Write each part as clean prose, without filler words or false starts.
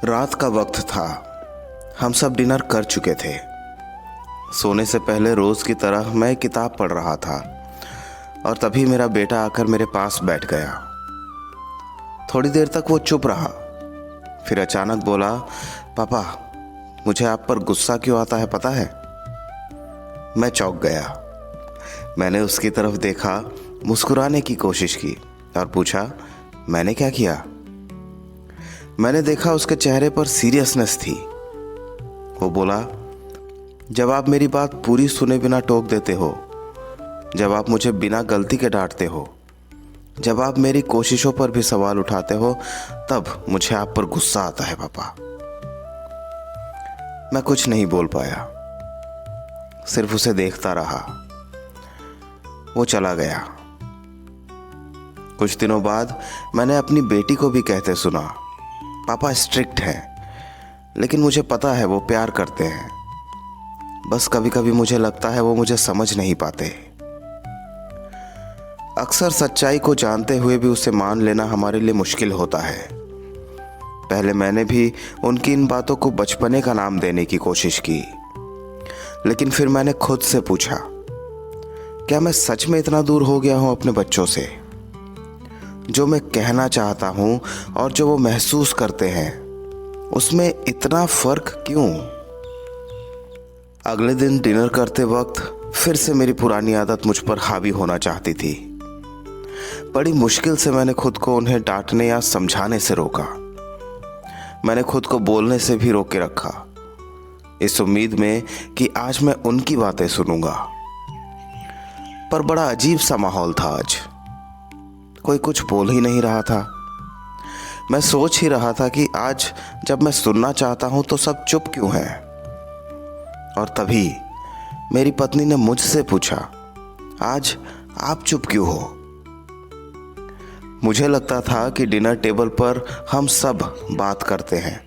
रात का वक्त था। हम सब डिनर कर चुके थे। सोने से पहले रोज़ की तरह मैं किताब पढ़ रहा था और तभी मेरा बेटा आकर मेरे पास बैठ गया। थोड़ी देर तक वो चुप रहा, फिर अचानक बोला, पापा, मुझे आप पर गुस्सा क्यों आता है पता है? मैं चौंक गया। मैंने उसकी तरफ देखा, मुस्कुराने की कोशिश की और पूछा, मैंने क्या किया? मैंने देखा उसके चेहरे पर सीरियसनेस थी। वो बोला, जब आप मेरी बात पूरी सुने बिना टोक देते हो, जब आप मुझे बिना गलती के डांटते हो, जब आप मेरी कोशिशों पर भी सवाल उठाते हो, तब मुझे आप पर गुस्सा आता है पापा। मैं कुछ नहीं बोल पाया, सिर्फ उसे देखता रहा। वो चला गया। कुछ दिनों बाद मैंने अपनी बेटी को भी कहते सुना, पापा स्ट्रिक्ट हैं, लेकिन मुझे पता है वो प्यार करते हैं। बस कभी कभी मुझे लगता है वो मुझे समझ नहीं पाते। अक्सर सच्चाई को जानते हुए भी उसे मान लेना हमारे लिए मुश्किल होता है। पहले मैंने भी उनकी इन बातों को बचपने का नाम देने की कोशिश की, लेकिन फिर मैंने खुद से पूछा, क्या मैं सच में इतना दूर हो गया हूं अपने बच्चों से? जो मैं कहना चाहता हूं और जो वो महसूस करते हैं, उसमें इतना फर्क क्यों? अगले दिन डिनर करते वक्त फिर से मेरी पुरानी आदत मुझ पर हावी होना चाहती थी। बड़ी मुश्किल से मैंने खुद को उन्हें डांटने या समझाने से रोका। मैंने खुद को बोलने से भी रोक के रखा, इस उम्मीद में कि आज मैं उनकी बातें सुनूंगा। पर बड़ा अजीब सा माहौल था आज। कोई कुछ बोल ही नहीं रहा था। मैं सोच ही रहा था कि आज जब मैं सुनना चाहता हूं तो सब चुप क्यों हैं? और तभी मेरी पत्नी ने मुझसे पूछा, आज आप चुप क्यों हो? मुझे लगता था कि डिनर टेबल पर हम सब बात करते हैं,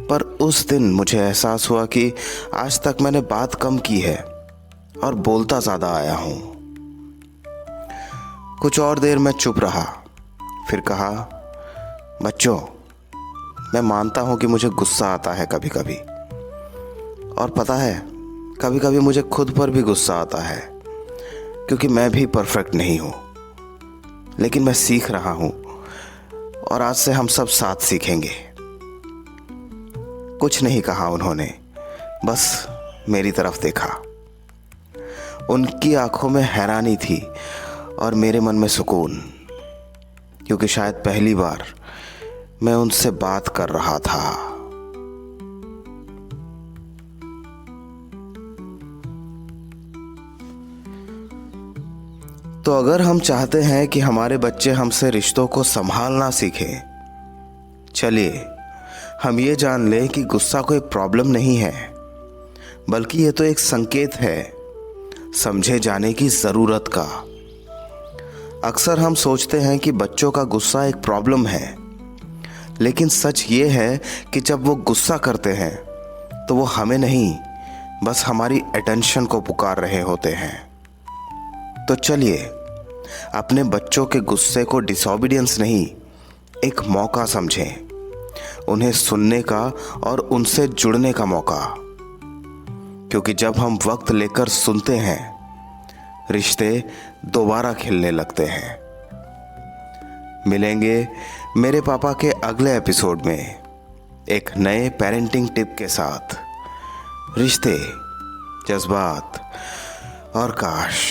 पर उस दिन मुझे एहसास हुआ कि आज तक मैंने बात कम की है और बोलता ज़्यादा आया हूं। कुछ और देर मैं चुप रहा, फिर कहा, बच्चों, मैं मानता हूं कि मुझे गुस्सा आता है कभी कभी, और पता है कभी कभी मुझे खुद पर भी गुस्सा आता है, क्योंकि मैं भी परफेक्ट नहीं हूं। लेकिन मैं सीख रहा हूं और आज से हम सब साथ सीखेंगे। कुछ नहीं कहा उन्होंने, बस मेरी तरफ देखा। उनकी आंखों में हैरानी थी और मेरे मन में सुकून, क्योंकि शायद पहली बार मैं उनसे बात कर रहा था। तो अगर हम चाहते हैं कि हमारे बच्चे हमसे रिश्तों को संभालना सीखें, चलिए हम ये जान लें कि गुस्सा कोई प्रॉब्लम नहीं है, बल्कि ये तो एक संकेत है समझे जाने की ज़रूरत का। अक्सर हम सोचते हैं कि बच्चों का गुस्सा एक प्रॉब्लम है, लेकिन सच ये है कि जब वो गुस्सा करते हैं तो वो हमें नहीं, बस हमारी अटेंशन को पुकार रहे होते हैं। तो चलिए अपने बच्चों के गुस्से को डिसओबीडियंस नहीं, एक मौका समझें, उन्हें सुनने का और उनसे जुड़ने का मौका। क्योंकि जब हम वक्त लेकर सुनते हैं, रिश्ते दोबारा खिलने लगते हैं। मिलेंगे मेरे पापा के अगले एपिसोड में एक नए पेरेंटिंग टिप के साथ। रिश्ते, जज्बात और काश।